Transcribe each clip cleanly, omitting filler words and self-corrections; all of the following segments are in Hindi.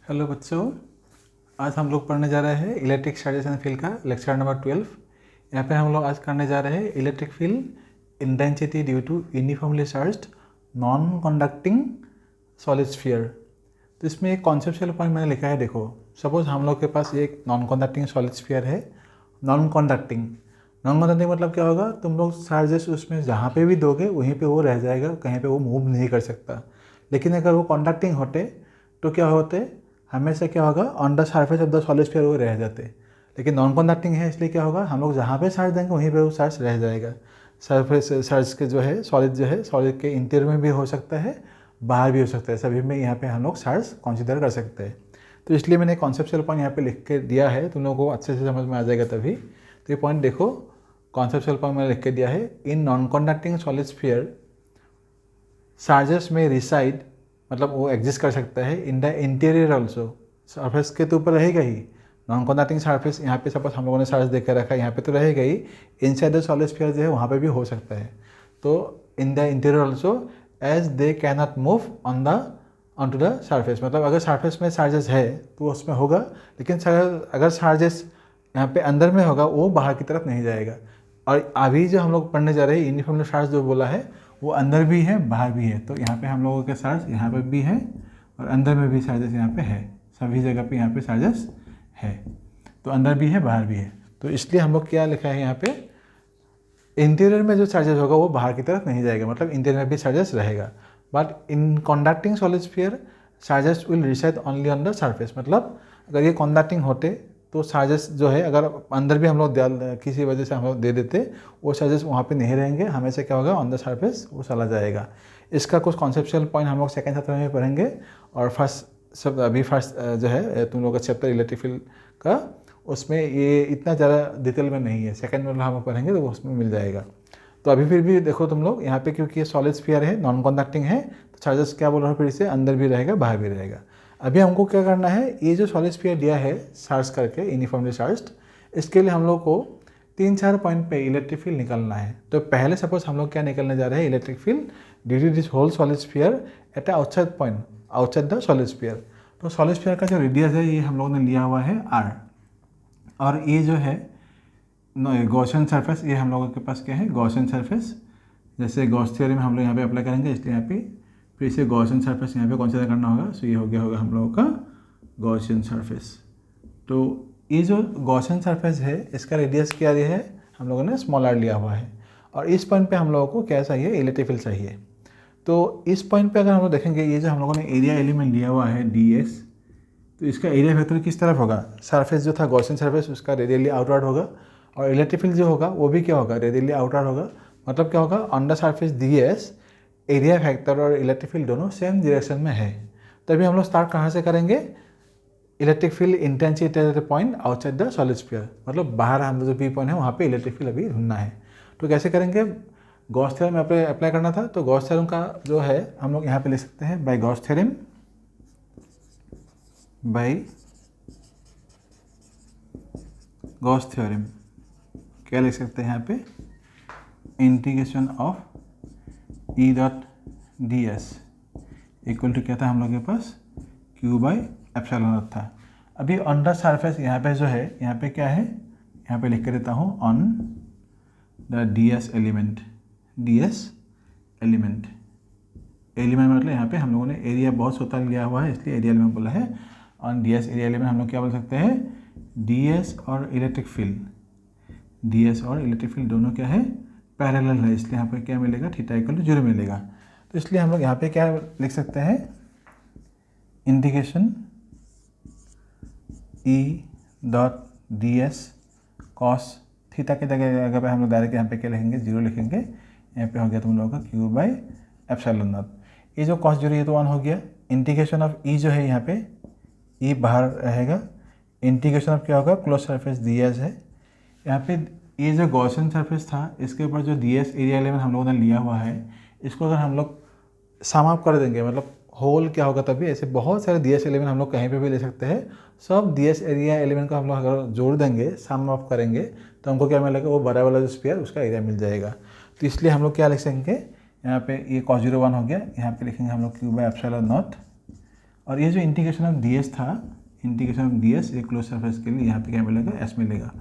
हेलो बच्चों, आज हम लोग पढ़ने जा रहे हैं इलेक्ट्रिक चार्जेस एंड फील्ड का लेक्चर नंबर 12। यहाँ पे हम लोग आज करने जा रहे हैं electric field intensity due to uniformly charged non conducting solid sphere. तो इसमें एक कॉन्सेप्चुअल पॉइंट मैंने लिखा है। देखो, सपोज हम लोग के पास एक नॉन कंडक्टिंग सॉलिड स्फीयर है। नॉन कंडक्टिंग मतलब क्या होगा, तुम लोग चार्जेस उसमें जहाँ पे भी दोगे वहीं पे वो रह जाएगा, कहीं पे वो मूव नहीं कर सकता। लेकिन अगर वो कंडक्टिंग होते तो क्या होते, हमेशा क्या होगा, on the surface of the solid sphere वो रह जाते। लेकिन नॉन कंडक्टिंग है, इसलिए क्या होगा, हम लोग जहाँ पे चार्ज देंगे वहीं पे वो चार्ज रह जाएगा। सरफेस चार्ज के जो है सॉलिड के इंटीरियर में भी हो सकता है, बाहर भी हो सकता है, सभी में यहाँ पे हम लोग चार्ज कंसीडर कर सकते हैं। तो इसलिए मैंने कॉन्सेप्चुअल पॉइंट यहाँ पे लिख के दिया है, तुम लोगों को अच्छे से समझ में आ जाएगा तभी। तो ये पॉइंट देखो, कॉन्सेप्चुअल पॉइंट मैंने लिख के दिया है। In non conducting solid sphere charges में रिसाइड, मतलब वो एग्जिस्ट कर सकता है इन द इंटीरियर ऑल्सो। सरफेस के तो ऊपर रहेगा ही, नॉन कंडक्टिंग सरफेस यहाँ पे सपोज हम लोगों ने चार्ज दे के रखा है, यहाँ पे तो रहेगा ही। इनसाइड द सॉलिड स्फीयर जो है वहाँ पे भी हो सकता है। तो in the interior also as they can not move on to the surface, मतलब अगर सरफेस में चार्जेस है तो उसमें होगा, लेकिन अगर चार्जेस यहाँ पे अंदर में होगा वो बाहर की तरफ नहीं जाएगा। और अभी जो हम लोग पढ़ने जा रहे हैं यूनिफॉर्मली चार्ज जो बोला है, वो अंदर भी है बाहर भी है। तो यहाँ पे हम लोगों के चार्ज यहाँ पे भी है और अंदर में भी चार्जेस यहाँ पे है, सभी जगह पे यहाँ पे चार्जेस है। तो अंदर भी है बाहर भी है। तो इसलिए हम लोग क्या लिखा है यहाँ पे, इंटीरियर में जो चार्जेस होगा वो बाहर की तरफ नहीं जाएगा, मतलब इंटीरियर में भी चार्जेस रहेगा। But in conducting solid sphere charges will reside only on the surface, मतलब अगर ये कंडक्टिंग होते तो चार्जेस जो है अगर अंदर भी हम लोग किसी वजह से हम लोग दे देते, वो चार्जेस वहाँ पे नहीं रहेंगे, हमेशा क्या होगा, ऑन द सरफेस वो चला जाएगा। इसका कुछ कॉन्सेप्चुअल पॉइंट हम लोग सेकंड चैप्टर में पढ़ेंगे। और फर्स्ट जो है तुम लोग का चैप्टर इलेक्ट्रिक फील्ड का, उसमें ये इतना ज़्यादा डिटेल में नहीं है, सेकंड में हम पढ़ेंगे तो उसमें मिल जाएगा। तो अभी फिर भी देखो तुम लोग यहाँ पे, क्योंकि ये सॉलिड स्फीयर है, नॉन कंडक्टिंग है, तो चार्जेस क्या बोल रहा हूँ फिर से, अंदर भी रहेगा बाहर भी रहेगा। अभी हमको क्या करना है, ये जो सॉलिड स्फीयर दिया है चार्ज करके यूनिफॉर्मली चार्ज्ड, इसके लिए हम लोग को 3-4 पॉइंट पे इलेक्ट्रिक फील्ड निकालना है। तो पहले सपोज हम लोग क्या निकलने जा रहे हैं, electric field due to this whole solid sphere at outside point, outside the solid sphere. तो सॉलिड स्फीयर का जो रेडियस है ये हम लोगों ने लिया हुआ है r, और ये जो है गॉसियन सरफेस, ये हम लोगों के पास क्या है, गॉसियन सरफेस। जैसे गॉस थ्योरम में हम लोग यहाँ पे अप्लाई करेंगे, इसलिए यहाँ पे फिर से गॉसियन सरफेस यहाँ पे कंसीडर करना होगा। सो ये हो गया होगा हम लोगों का गॉसियन सरफेस। तो ये जो गॉसियन सरफेस है इसका रेडियस क्या है, हम लोगों ने स्मॉल r लिया हुआ है। और इस पॉइंट पे हम लोगों को क्या चाहिए, इलेक्ट्रिक फील्ड चाहिए। तो इस पॉइंट पे अगर हम लोग देखेंगे, ये जो हम लोगों ने एरिया एलिमेंट लिया हुआ है ds, तो इसका एरिया वेक्टर किस तरफ होगा, सरफेस जो था गॉसियन सरफेस उसका रेडियली आउटवर्ड होगा, और इलेक्ट्रिक फील्ड जो होगा वो भी क्या होगा, रेडियली आउटवर्ड होगा। मतलब क्या होगा, on the surface ds area factor और इलेक्ट्रिक फील्ड दोनों सेम डायरेक्शन में है। तभी हम लोग स्टार्ट कहाँ से करेंगे, electric field intensity at the point outside the solid sphere, मतलब बाहर हम जो पी पॉइंट है वहाँ पे इलेक्ट्रिक फील्ड अभी ढूंढना है। तो कैसे करेंगे, गॉस थ्योरम में अप्लाई करना था। तो गॉस थ्योरम का जो है हम लोग यहाँ पे लिख सकते हैं, by Gauss theorem, by Gauss theorem क्या लिख सकते हैं यहाँ पे, integration of e dot d s equal to क्या था हम लोग के पास, क्यू बाई एप्सिलॉन नॉट था। अभी ऑन द सरफेस यहाँ पे जो है, यहाँ पे क्या है, यहाँ पे लिख के देता हूँ, on the D S element, element मतलब यहाँ पे हम लोगों ने एरिया बहुत छोटा लिया हुआ है, इसलिए एरिया एलिमेंट बोला है। On D S area element हम लोग क्या बोल सकते हैं, डी एस और इलेक्ट्रिक फील्ड दोनों क्या है, पैरेलल है, इसलिए यहाँ पे क्या मिलेगा, थीटा इक्वल टू 0 मिलेगा। तो इसलिए हम लोग यहाँ पे क्या लिख सकते हैं, इंटीग्रेशन ई dot d S cos theta के जगह पे हम लोग डायरेक्ट यहाँ पे क्या लिखेंगे, 0 लिखेंगे। यहाँ पे हो गया तुम लोगों का क्यू बाई एप्सिलॉन नॉट। ये जो कॉस 0 ये तो 1 हो गया। इंटीग्रेशन ऑफ ई जो है यहाँ पे, ई बाहर रहेगा। इंटीग्रेशन ऑफ क्या होगा, क्लोज सरफेस डी एस है। यहाँ पे ये जो गॉसियन सरफेस था इसके ऊपर जो डी एस एरिया एलिमेंट हम लोगों ने लिया हुआ है, इसको अगर हम लोग सम अप कर देंगे, मतलब होल क्या होगा, तभी ऐसे बहुत सारे डी एस एलिमेंट हम लोग कहीं पे भी ले सकते हैं। सब डी एस एरिया एलिमेंट को हम लोग अगर जोड़ देंगे, सम अप करेंगे, तो हमको क्या मिलेगा, वो बड़ा वाला जो स्फीयर उसका एरिया मिल जाएगा। तो इसलिए हम लोग क्या लिख सकेंगे, यहाँ पे ये cos 0 1 हो गया, यहाँ पे लिखेंगे हम लोग क्यू बाई एप्सिलॉन नॉट, और ये जो इंटीग्रेशन ऑफ डी एस था, इंटीग्रेशन ऑफ डी एस ये क्लोज सरफेस के लिए यहाँ पे क्या मिलेगा, एस मिलेगा।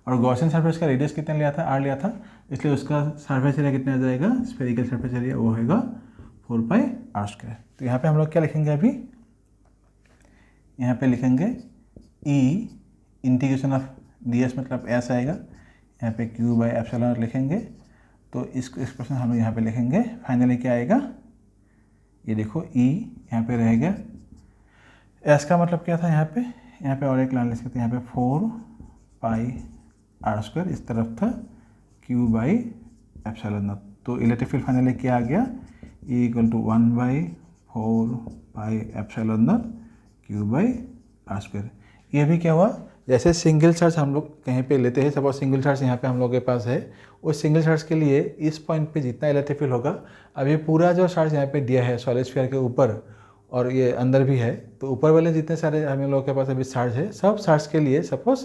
और गॉसियन सरफेस का रेडियस कितना लिया था, आर लिया था, इसलिए उसका सरफेस एरिया कितना आ जाएगा, स्फेरिकल सरफेस एरिया वो होगा 4πr²। तो यहाँ पे हम लोग क्या लिखेंगे, अभी यहाँ पे लिखेंगे ई इंटीग्रेशन ऑफ डी एस मतलब एस आएगा, यहाँ पे Q/ε लिखेंगे। तो इसको एक्सप्रेशन हम लोग यहाँ पे लिखेंगे, फाइनली क्या आएगा, ये देखो ई यहाँ पे रहेगा, एस का मतलब क्या था यहाँ पे और एक लाइन लिख सकते हैं, यहाँ पे 4πr², इस तरफ था Q/ε0। तो इलेक्ट्रिक फील्ड फाइनली क्या आ गया, E = 1/4πε0 Q/r²। ये भी क्या हुआ, जैसे सिंगल चार्ज हम लोग कहीं पे लेते हैं, सपोज सिंगल चार्ज यहाँ पे हम लोग के पास है, उस सिंगल चार्ज के लिए इस पॉइंट पे जितना इलेक्ट्रिक फील्ड होगा, अब ये पूरा जो चार्ज यहाँ पे दिया है सॉलिड स्फीयर के ऊपर और ये अंदर भी है, तो ऊपर वाले जितने सारे हम लोग के पास अभी चार्ज है, सब चार्ज के लिए सपोज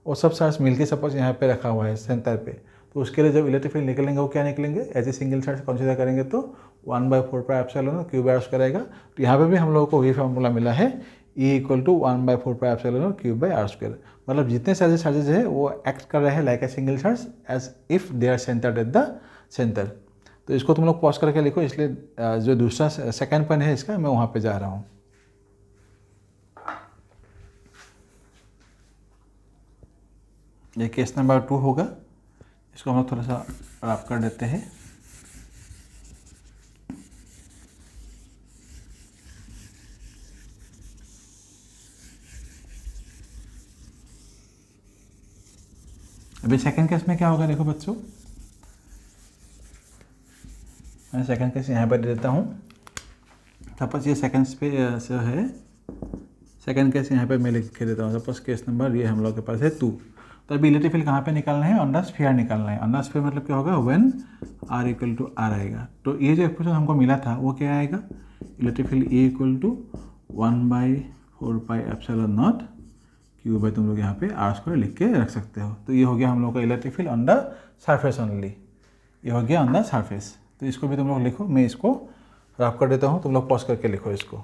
वो सब चार्ज मिलके सपोज यहाँ पे रखा हुआ है सेंटर पे, तो उसके लिए जब इलेक्ट्रिक फील्ड निकलेंगे वो क्या निकलेंगे, as a single charge consider करेंगे तो 1/4πε0 Q/r² रहेगा। तो यहाँ पे भी हम लोगों को वही फार्मूला मिला है, E = 1/4πε0 Q/r²। मतलब जितने सारे चार्जेज है वो एक्ट कर रहे हैं like a single charge as if they are centred at the centre. तो इसको तुम लोग पॉज करके लिखो, इसलिए जो दूसरा सेकेंड पॉइंट है इसका मैं वहाँ पे जा रहा हूँ। ये केस नंबर 2 होगा, इसको हम लोग थोड़ा सा रफ कर देते हैं। अभी सेकंड केस में क्या होगा, देखो बच्चों, मैं सेकंड केस यहाँ पर दे देता हूँ। सपोज ये सेकंड पे जो है, सेकंड केस यहाँ पे मैं लिख के देता हूँ। सपोज केस नंबर ये हम लोग के पास है 2। तो अभी इलेक्ट्रिक फील्ड कहाँ पे निकालना है, ऑन द स्फीयर निकालना है। ऑन द स्फीयर मतलब क्या होगा, व्हेन r = r आएगा। तो ये जो एक्सप्रेशन हमको मिला था वो क्या आएगा, इलेक्ट्रिक फील्ड E = 1/4πε0 Q/ तुम लोग यहाँ पे r² लिख के रख सकते हो। तो ये हो गया हम लोग का electric field on the surface only, ये हो गया ऑन द सरफेस। तो इसको भी तुम लोग लिखो, मैं इसको रफ कर देता हूँ, तुम लोग पॉज करके लिखो इसको।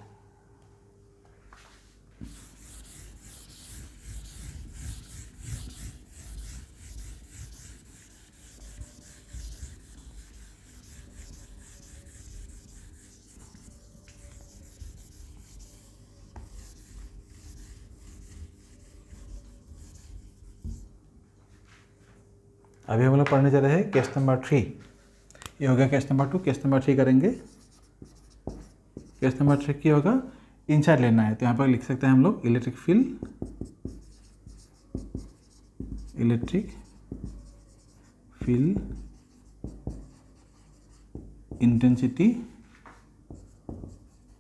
अभी हम लोग पढ़ने जा रहे हैं केस नंबर 3। ये हो गया केस नंबर 2, केस नंबर 3 करेंगे। केस नंबर 3 क्या होगा, इनसाइड लेना है, तो यहाँ पर लिख सकते हैं हम लोग electric field intensity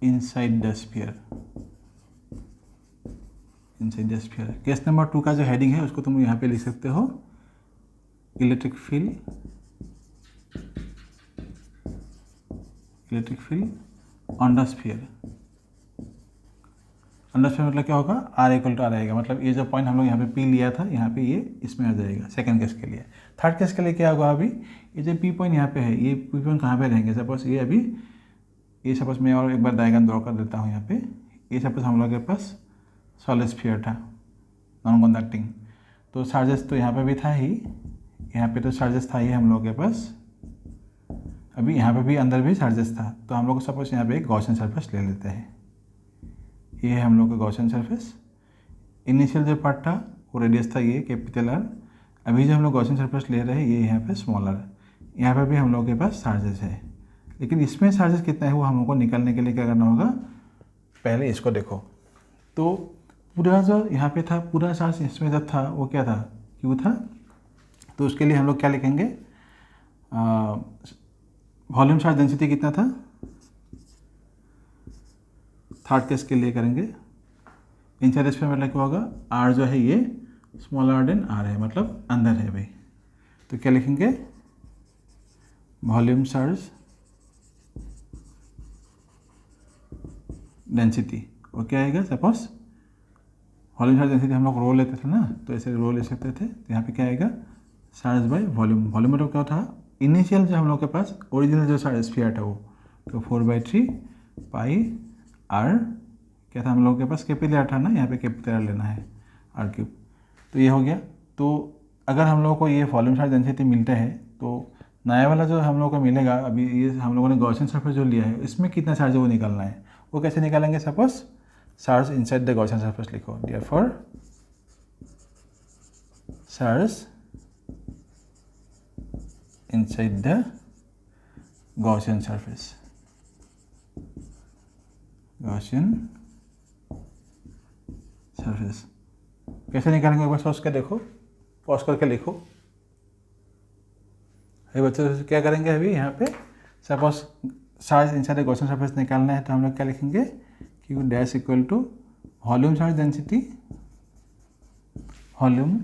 inside the sphere. Case number 2 का जो हेडिंग है उसको तुम यहाँ पे लिख सकते हो, electric field on the sphere. On the sphere मतलब क्या होगा, r = r आएगा। मतलब ये जो पॉइंट हम लोग यहाँ पे P लिया था, यहाँ पे ये इसमें आ जाएगा सेकंड केस के लिए। थर्ड केस के लिए क्या होगा, अभी ये जो P पॉइंट यहाँ पे है, ये P पॉइंट कहाँ पे रहेंगे, सपोज ये अभी ये सपोज मैं और एक बार डायग्राम ड्रॉ कर देता हूँ यहाँ पे। ये सपोज हम लोग के पास सॉलिड स्फीयर था, नॉन कंडक्टिंग, तो चार्जेस तो यहाँ पे भी था ही, यहाँ पे तो चार्जेस था ही हम लोग के पास, अभी यहाँ पे भी अंदर भी चार्जेस था। तो हम लोग सपोज यहाँ पे एक गॉसियन सरफेस ले लेते हैं। ये है हम लोग का गॉसियन सरफेस। इनिशियल जो पार्ट था वो रेडियस था ये कैपिटल R। अभी जो हम लोग गॉसियन सरफेस ले रहे हैं ये यहाँ पे स्मॉल r। यहाँ पे भी हम लोग के पास चार्जेस है, लेकिन इसमें चार्जेस कितना है वो हम लोग को निकालने के लिए क्या करना होगा, पहले इसको देखो। तो पूरा जो यहाँ पे था, पूरा चार्ज इसमें जब था वो क्या था, Q था। तो उसके लिए हम लोग क्या लिखेंगे, वॉल्यूम चार्ज डेंसिटी कितना था, थर्ड केस के लिए करेंगे। इनसाइड द स्फीयर मतलब क्या होगा, R जो है ये स्मॉलर देन R है, मतलब अंदर है भाई। तो क्या लिखेंगे, वॉल्यूम चार्ज डेंसिटी। और क्या आएगा, सपोज वॉल्यूम चार्ज डेंसिटी हम लोग रो लेते थे ना, तो ऐसे रो ले सकते थे। तो यहाँ पे क्या आएगा, चार्ज बाय वॉल्यूम। वॉल्यूम मतलब क्या था, इनिशियल जो हम लोग के पास ओरिजिनल जो चार्ज स्फीयर था वो, तो 4/3πr क्या था हम लोगों के पास, कैपिटल आर था ना, यहाँ पे कैपिटल आर लेना है r³। तो ये हो गया। तो अगर हम लोगों को ये वॉल्यूम चार्ज डेंसिटी मिलता है तो नया वाला जो हम लोगों को मिलेगा, अभी ये हम लोगों ने गॉसियन सरफेस जो लिया है इसमें कितना चार्ज है वो निकालना है। वो कैसे निकालेंगे, suppose charge inside the Gaussian surface लिखो, therefore charge inside the Gaussian surface, Gaussian surface कैसे निकालेंगे एक बार सोच के देखो, पॉज करके लिखो। अभी बच्चों क्या करेंगे, अभी यहाँ पे suppose charge inside the Gaussian surface निकालना है तो हम लोग क्या लिखेंगे, q dash equal to volume charge density, volume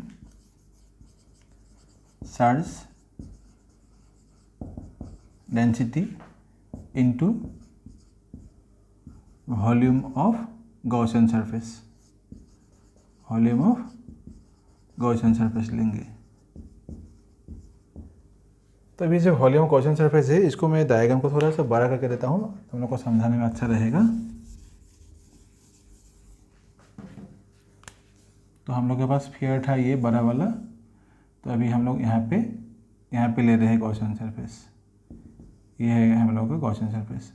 charge density into volume of Gaussian surface, volume of Gaussian surface लेंगे। तो अभी जो वॉल्यूम ऑफ गॉसियन सरफेस है इसको मैं डायग्राम को थोड़ा सा बड़ा करके देता हूँ, तुम लोग को समझाने में अच्छा रहेगा। तो हम लोग के पास स्फीयर था ये बड़ा वाला, तो अभी हम लोग यहाँ पे ले रहे हैं गॉसियन सरफेस, ये है हम लोग का गॉसियन सरफेस।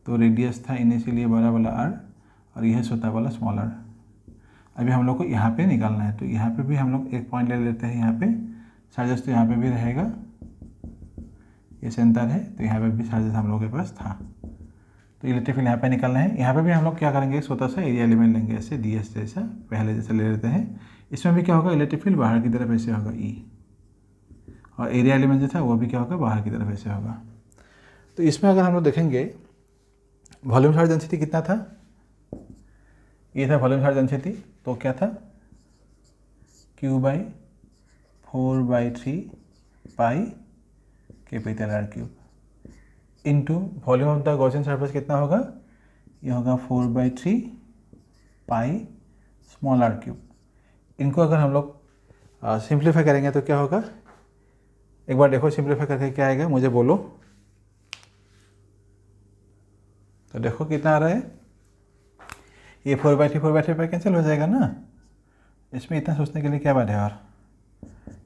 तो रेडियस था इनिशियली बड़ा वाला r और यह है छोटा वाला स्मॉल r। अभी हम लोग को यहाँ पे निकालना है, तो यहाँ पे भी हम लोग एक पॉइंट ले लेते हैं, यहाँ पे चार्जेस तो यहाँ पे भी रहेगा, ये सेंटर है तो यहाँ पे भी चार्जेस हम लोग के पास था। तो इलेक्ट्रिक फील्ड यहाँ पे निकालना है, यहाँ पे भी हम लोग क्या करेंगे, छोटा सा एरिया एलिमेंट लेंगे, ऐसे ds जैसा पहले जैसे ले लेते हैं। इसमें भी क्या होगा, इलेक्ट्रिक फील्ड बाहर की तरफ ऐसे होगा E, और एरिया एलिमेंट जो था वो भी क्या होगा, बाहर की तरफ ऐसे होगा। तो इसमें अगर हम लोग देखेंगे वॉल्यूम चार्ज डेंसिटी कितना था, ये था वॉल्यूम चार्ज डेंसिटी, तो क्या था Q/4/3 pi capital R³ into volume of the Gaussian surface कितना होगा, ये होगा 4/3 पाई स्मॉल r³। इनको अगर हम लोग सिंप्लीफाई करेंगे तो क्या होगा, एक बार देखो सिंप्लीफाई करके क्या आएगा मुझे बोलो। तो देखो कितना आ रहा है, ये 4/3 पर कैंसिल हो जाएगा ना, इसमें इतना सोचने के लिए क्या बात है। और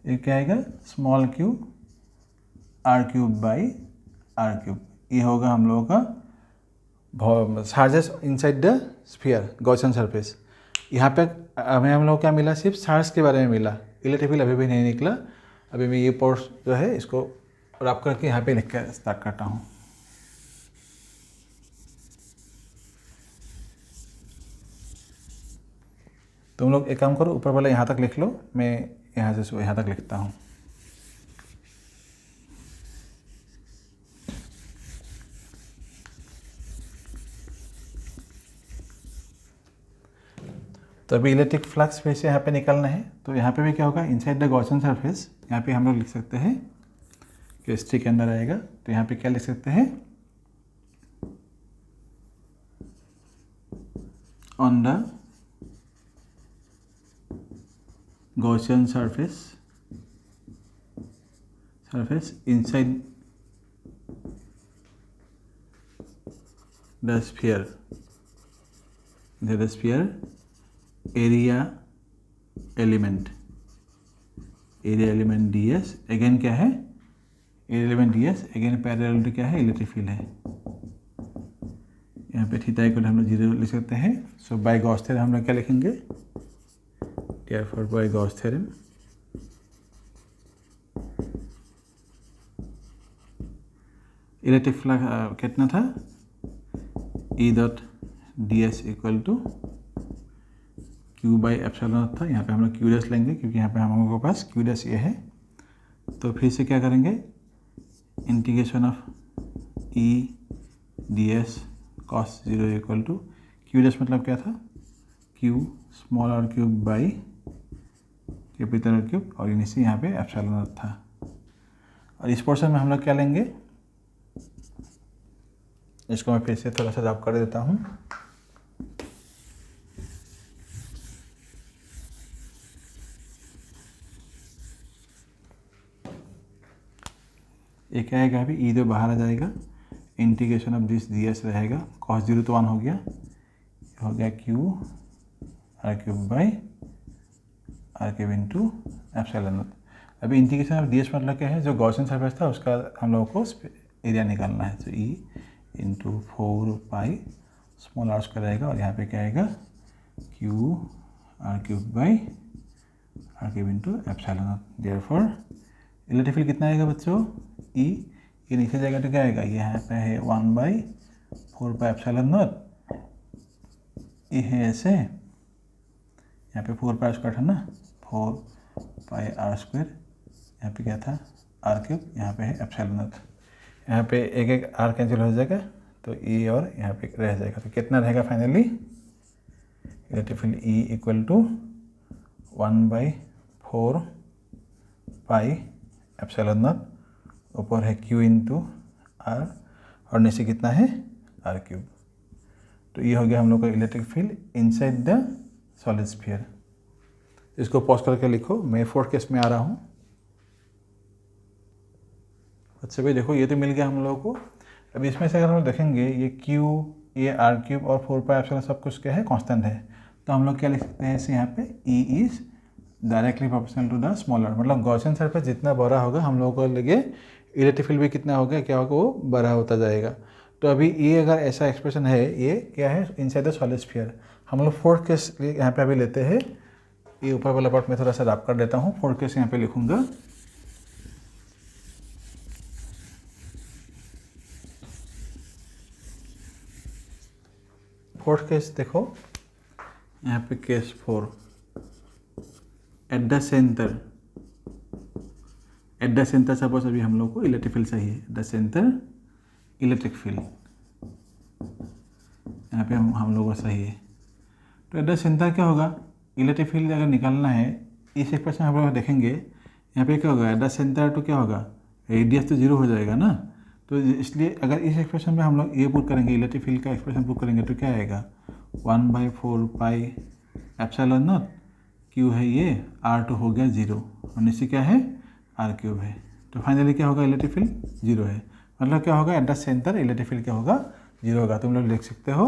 ये क्या आएगा, स्मॉल q r³/r³, ये होगा हम लोगों का charges inside the sphere Gaussian surface. यहाँ पे हमें हम लोग क्या मिला, सिर्फ चार्ज के बारे में मिला, इलेक्ट्रिक फील्ड अभी भी नहीं निकला। अभी मैं ये पोर्स जो है इसको रब करके यहाँ पे लिख कर स्टार्ट करता हूँ। तुम लोग एक काम करो, ऊपर वाला यहाँ तक लिख लो, मैं यहाँ से यहाँ तक लिखता हूँ। तो अभी इलेक्ट्रिक फ्लक्स फिर से यहाँ पे निकालना है, तो यहाँ पे भी क्या होगा, इनसाइड द गॉसियन सरफेस, यहाँ पे हम लोग लिख सकते हैं कि स्ट्रिक के अंदर आएगा, तो यहाँ पे क्या लिख सकते हैं, on the Gaussian surface inside the sphere area element ds, again क्या है, area element ds, again parallel to क्या है, इलेक्ट्रिक फील्ड है। यहाँ पे थीटा इक्वल हम लोग 0 लिख सकते हैं। सो बाय गॉस थ्योरम हम लोग क्या लिखेंगे, therefore by Gauss theorem electric flux कितना था, E dot ds equal to Q/ε था। यहाँ पे हम लोग Q' लेंगे क्योंकि यहाँ पे हम लोगों के पास Q' ये है। तो फिर से क्या करेंगे, integration of E ds cos 0 equal to Q' मतलब क्या था, Q small r³ by capital R³ और इनसे यहाँ पे एप्सिलॉन था। और इस पोर्शन में हम लोग क्या लेंगे, इसको मैं फिर से थोड़ा सा रब कर देता हूँ। ये क्या आएगा, अभी ई बाहर आ जाएगा, इंटीग्रेशन ऑफ दिस ds रहेगा, cos 0 तो 1 हो गया, हो गया q r cube by r cube into epsilon naught. अभी इंटीग्रेशन ऑफ ds मतलब क्या है, जो गॉसियन सरफेस था उसका हम लोगों को एरिया निकालना है। तो e into 4 small r square रहेगा और यहाँ पे क्या आएगा q r cube by r cube into epsilon naught. Therefore electric field कितना आएगा बच्चों, ई, ये नीचे जाएगा तो क्या आएगा, ये यहाँ पे है 1/4 एप्सिलॉन नॉट, ये है ऐसे, यहाँ पे 4 आर स्क्वायर था ना, 4 आर स्क्वायर, यहाँ पे क्या था आर क्यूब, यहाँ पे है एप्सिलॉन नॉट। यहाँ पे एक एक आर कैंसिल हो जाएगा तो ई और यहाँ पे रह जाएगा। तो कितना रहेगा finally, electric field e equal to 1/4 epsilon naught, ऊपर है क्यू इंटू आर और नीचे कितना है आर क्यूब। तो ये हो गया हम लोग का electric field inside the solid sphere. इसको पॉज करके लिखो, मैं 4th केस में आ रहा हूँ। अच्छा भाई देखो, ये तो मिल गया हम लोगों को। अब इसमें से अगर हम देखेंगे ये क्यू, ये आर क्यूब और 4 एप्सिलॉन सब कुछ क्या है, कांस्टेंट है। तो हम लोग क्या लिख सकते हैं इसे यहाँ पे, e is directly proportional to the smaller, मतलब गॉसियन सरफेस जितना बड़ा होगा हम लोगों को लगे इलेक्ट्रिक फील्ड भी कितना होगा, क्या होगा, वो बड़ा होता जाएगा। तो अभी ये अगर ऐसा एक्सप्रेशन है, ये क्या है इनसाइड द सॉलिड स्फीयर। हम लोग 4th केस यहाँ पे अभी लेते हैं, ये ऊपर वाला पार्ट में थोड़ा सा रैप कर देता हूँ। 4th केस यहाँ पे लिखूंगा, फोर्थ केस देखो यहाँ पे case 4, eight the centre suppose अभी हम लोग को इलेक्ट्रिक फील्ड चाहिए, eight the centre electric field यहाँ पे हम लोगों को चाहिए। तो एट द सेंटर क्या होगा, इलेक्ट्रिक फील्ड अगर निकालना है, इस एक्सप्रेशन हम लोग देखेंगे यहाँ पे क्या होगा, एट द सेंटर तो क्या होगा, रेडियस तो 0 हो जाएगा ना। तो इसलिए अगर इस एक्सप्रेशन में हम लोग ये पुट करेंगे, इलेक्ट्रिक फील्ड का एक्सप्रेशन पुट करेंगे तो क्या आएगा, 1/4 एप्सिलॉन नॉट, क्यू है ये, R2 हो गया 0 और नीचे क्या है आर क्यूब है। तो फाइनली क्या होगा, इलेक्ट्रिक फील्ड 0 है, मतलब क्या होगा, eight the centre electric field क्या होगा, 0 होगा। तुम लोग लिख सकते हो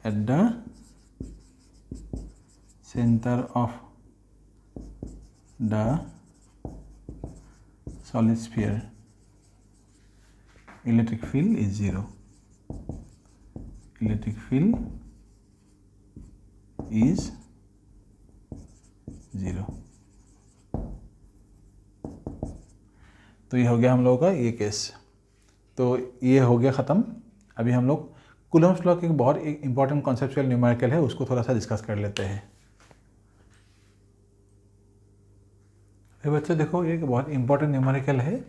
eight the centre of the solid sphere electric field is 0, electric field is 0। तो ये हो गया हम लोगों का ये केस। तो ये हो गया ख़त्म। अभी हम लोग कूलम्ब्स लॉ की बहुत एक इंपॉर्टेंट कॉन्सेप्चुअल न्यूमेरिकल है, उसको थोड़ा सा डिस्कस कर लेते हैं। ये बच्चों देखो, ये बहुत इंपॉर्टेंट न्यूमेरिकल है।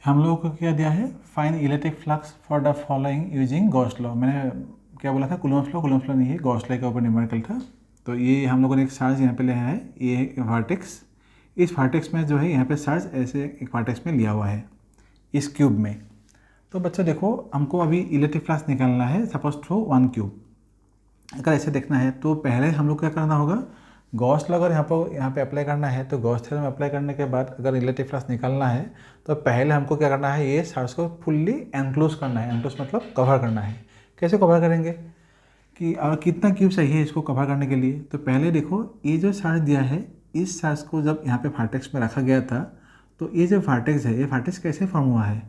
हम लोगों को क्या दिया है, find electric flux for the following using Gauss law. मैंने क्या बोला था, कूलम्ब्स लॉ नहीं है, गॉस लॉ के ऊपर न्यूमेरिकल था। तो ये हम लोगों ने एक चार्ज यहाँ पे लिया है, ये है वर्टेक्स। इस वर्टेक्स में जो है यहाँ पे चार्ज ऐसे एक वर्टेक्स में लिया हुआ है इस क्यूब में। तो बच्चों देखो, हमको अभी इलेक्ट्रिक फ्लक्स निकालना है, सपोज थ्रू 1 क्यूब। अगर ऐसे देखना है तो पहले हम लोग क्या करना होगा, गॉस लॉ अगर यहाँ पे अप्लाई करना है तो गॉस थ्योरम अप्लाई करने के बाद अगर इलेक्ट्रिक फ्लक्स निकालना है तो पहले हमको क्या करना है, ये चार्ज को फुल्ली एनक्लोज करना है। एनक्लोज मतलब कवर करना है। कैसे कवर करेंगे कि और कितना क्यूब चाहिए इसको कवर करने के लिए। तो पहले देखो, ये जो चार्ज दिया है, इस चार्ज को जब यहाँ पे वर्टेक्स में रखा गया था, तो ये जो वर्टेक्स है, ये वर्टेक्स कैसे फॉर्म हुआ है,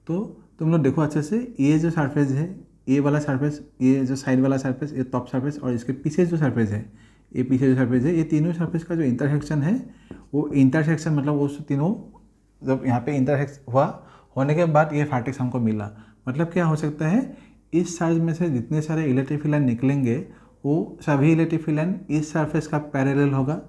तो तुम लोग देखो अच्छे से। ये जो सरफेस है, ये वाला सरफेस, ये जो साइड वाला सरफेस, ये टॉप सरफेस और इसके पीछे जो सरफेस है, ये पीछे जो सरफेस है, ये तीनों सरफेस का जो इंटरसेक्शन है, वो इंटरसेक्शन मतलब उस तीनों जब यहाँ पे इंटरसेक्ट हुआ होने के बाद ये वर्टेक्स हमको मिला। मतलब क्या हो सकता है, इस चार्ज में से जितने सारे इलेक्ट्रिक फील्ड लाइन निकलेंगे वो सभी इलेक्ट्रिक फील्ड लाइन इस सरफेस का पैरेलल होगा,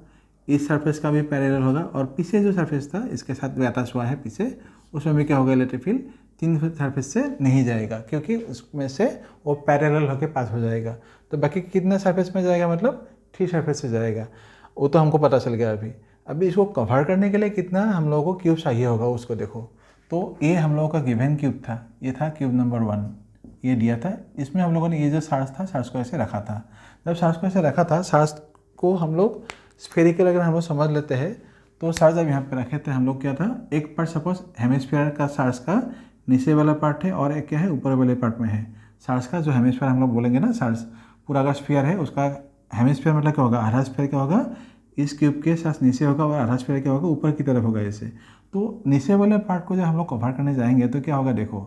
इस सरफेस का भी पैरेलल होगा, और पीछे जो सरफेस था इसके साथ भी अटैच हुआ है पीछे, उसमें भी क्या होगा, इलेक्ट्रिक फील्ड 3 सरफेस से नहीं जाएगा, क्योंकि उसमें से वो पैरेलल होकर पास हो जाएगा। तो बाकी कितने सरफेस में जाएगा, मतलब 3 सरफेस से जाएगा। वो तो हमको पता चल गया। अभी इसको कवर करने के लिए कितना हम लोगों को क्यूब चाहिए होगा, उसको देखो। तो ये हम लोगों का गिवन क्यूब था, ये था क्यूब नंबर 1, ये दिया था। इसमें हम लोगों ने ये जो चार्ज था, चार्ज को ऐसे रखा था। जब चार्ज को ऐसे रखा था, चार्ज को हम लोग स्फेरिकल अगर हम लोग समझ लेते हैं, तो चार्ज जब यहाँ पे रखे थे हम लोग क्या था, एक पार्ट सपोज हेमिस्फीयर का चार्ज का नीचे वाला पार्ट है और एक क्या है ऊपर वाले पार्ट में है। चार्ज का जो हेमिस्फीयर हम लोग बोलेंगे ना, चार्ज पूरा अगर स्फीयर है उसका हेमिस्फीयर मतलब क्या होगा, आधा स्फीयर क्या होगा, इस क्यूब के साथ नीचे होगा और आधा स्फीयर क्या होगा, ऊपर की तरफ होगा ऐसे। तो नीचे वाले पार्ट को जब हम लोग कवर करने जाएंगे तो क्या होगा, देखो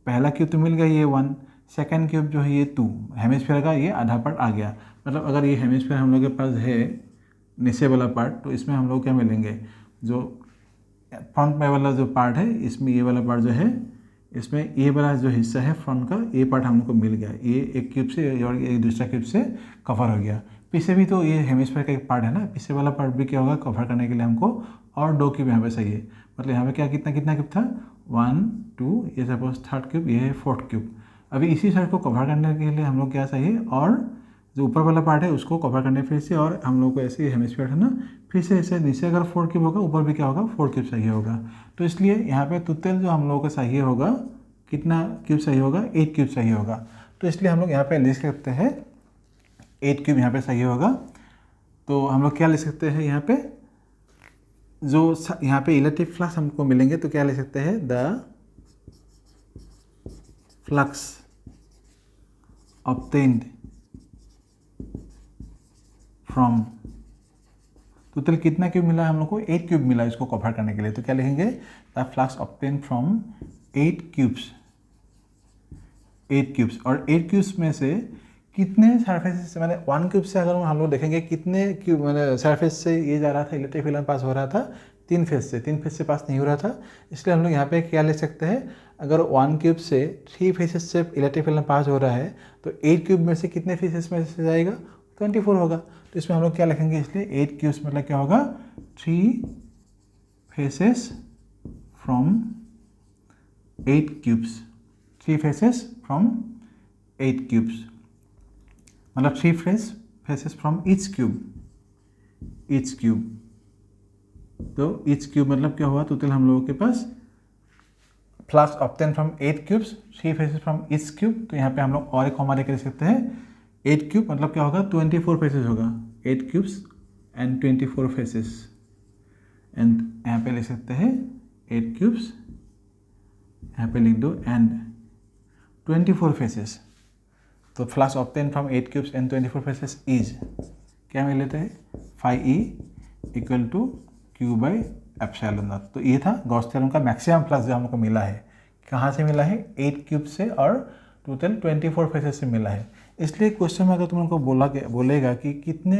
पहला क्यूब तो मिल गया ये 1, सेकेंड क्यूब जो है ये 2, हेमिस्फीयर का ये आधा पार्ट आ गया। मतलब अगर ये हेमिस्फीयर हम लोग के पास है नीचे वाला पार्ट, तो इसमें हम लोग क्या मिलेंगे, जो फ्रंट में वाला जो पार्ट है इसमें ये वाला पार्ट जो है, इसमें ये वाला जो हिस्सा है फ्रंट का, ये पार्ट हम लोग को मिल गया, ये एक क्यूब से और एक दूसरा क्यूब से कवर हो गया। पीछे भी तो ये हेमिस्फीयर का एक पार्ट है ना, पीछे वाला पार्ट भी क्या होगा, कवर करने के लिए हमको और 2 क्यूब यहाँ पे चाहिए। मतलब यहाँ पे क्या कितना क्यूब था, 1 2, ये सपोज थर्ड क्यूब, ये है फोर्थ क्यूब। अभी इसी साइड को कवर करने के लिए हम लोग क्या चाहिए, और जो ऊपर वाला पार्ट है उसको कवर करने फिर से, और हम लोग को ऐसे हेमिस्फीयर है ना, फिर से ऐसे नीचे अगर 4 क्यूब होगा, ऊपर भी क्या होगा, 4 क्यूब चाहिए होगा। तो इसलिए यहाँ पे टोटल जो हम लोगों को चाहिए होगा, कितना क्यूब चाहिए होगा, 8 क्यूब चाहिए होगा। तो इसलिए हम लोग यहाँ पे लिख सकते हैं 8 क्यूब यहाँ पे चाहिए होगा। तो हम लोग क्या लिख सकते हैं यहाँ पे, जो यहाँ पे इलेक्ट्रिक फ्लक्स हमको मिलेंगे, तो क्या लिख सकते हैं, the flux obtained from, total कितना क्यूब मिला हम लोग को, 8 क्यूब मिला इसको कवर करने के लिए। तो क्या लिखेंगे, the flux obtained from 8 cubes, 8 cubes. और 8 क्यूब्स में से कितने सरफेस से, मैंने 1 क्यूब से अगर हम लोग देखेंगे कितने क्यूब मैंने सरफेस से ये जा रहा था, इलेक्ट्रिक फील्ड पास हो रहा था, 3 फेज से, 3 फेज से पास नहीं हो रहा था। इसलिए हम लोग यहाँ पे क्या ले सकते हैं, अगर 1 क्यूब से 3 फेसेस से इलेक्ट्रिक फील्ड पास हो रहा है, तो 8 क्यूब में से कितने फेसेस में से जाएगा, 24 होगा। तो इसमें हम लोग क्या लिखेंगे, इसलिए 8 क्यूब्स मतलब क्या होगा, 3 faces from 8 cubes, 3 faces from 8 cubes, मतलब 3 faces from each cube, each cube. तो ईच क्यूब मतलब क्या हुआ, टोटल हम लोगों के पास flux obtain from 8 cubes, 3 faces from each cube. तो यहाँ पे हम लोग और एक कॉमा लेकर सकते हैं, 8 क्यूब मतलब क्या होगा, 24 फेसेस होगा, 8 क्यूब्स एंड 24 फेसेस। एंड यहाँ पे लिख सकते हैं 8 क्यूब्स, यहाँ पे लिख दो एंड 24 फेसेस। तो flux obtain from 8 cubes and 24 faces is, क्या मिल लेते हैं, phi e equal to q by epsilon naught. तो ये था गॉस थ्योरम का मैक्सिमम फ्लक्स जो हम लोग को मिला है, कहाँ से मिला है, 8 क्यूब से और टोटल 24 फेसेस से मिला है। इसलिए क्वेश्चन में अगर तुम लोग को बोलेगा कि कितने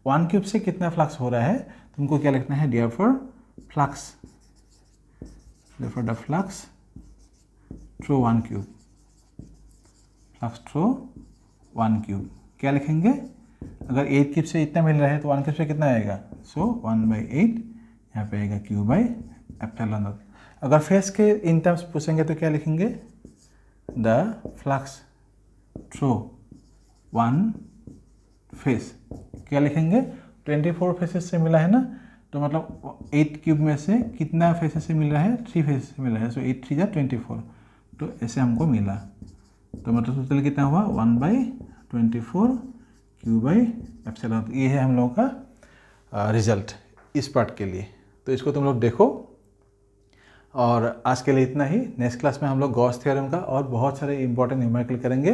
1 क्यूब से कितना फ्लक्स हो रहा है, तुमको क्या लिखना है, therefore flux, therefore the flux through 1 cube, flux through 1 cube. क्या लिखेंगे, अगर 8 क्यूब से इतना मिल रहा है तो 1 क्यूब से कितना आएगा, सो 1/8, यहाँ पे आएगा क्यू बाई एप्सिलॉन नॉट। अगर फेस के इन टर्म्स पूछेंगे तो क्या लिखेंगे, द फ्लक्स थ्रू 1 फेस, क्या लिखेंगे, 24 फेसेस से मिला है ना, तो मतलब 8 क्यूब में से कितना फेसेस से मिल रहा है, 3 फेसेस से मिला है, सो 8 3 जा 24, तो ऐसे हमको मिला। तो मतलब टोटल कितना हुआ, 1/24 क्यू बाई एप्सिलॉन। ये है हम लोगों का रिजल्ट इस पार्ट के लिए। तो इसको तुम लोग देखो, और आज के लिए इतना ही। नेक्स्ट क्लास में हम लोग गॉस थ्योरम का और बहुत सारे इंपॉर्टेंट न्यूमेरिकल करेंगे,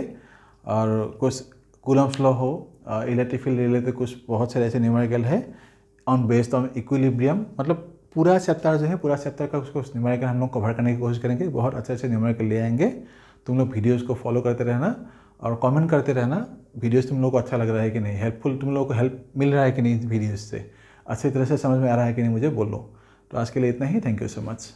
और कुछ कूलम्ब्स लॉ हो, इलेक्ट्रिक फील्ड रिलेटेड कुछ बहुत सारे ऐसे न्यूमेरिकल है ऑन बेस्ड ऑन इक्विलिब्रियम। मतलब पूरा चैप्टर जो है, पूरा चैप्टर का कुछ न्यूमेरिकल हम लोग कवर करने की कोशिश करेंगे, बहुत अच्छे अच्छे न्यूमेरिकल ले आएंगे। तुम लोग वीडियोज़ को फॉलो करते रहना और कमेंट करते रहना, वीडियोज़ तुम लोग को अच्छा लग रहा है कि नहीं, हेल्पफुल तुम लोग को हेल्प मिल रहा है कि नहीं, वीडियोज़ से अच्छी तरह से समझ में आ रहा है कि नहीं, मुझे बोलो। तो आज के लिए इतना ही, थैंक यू सो मच।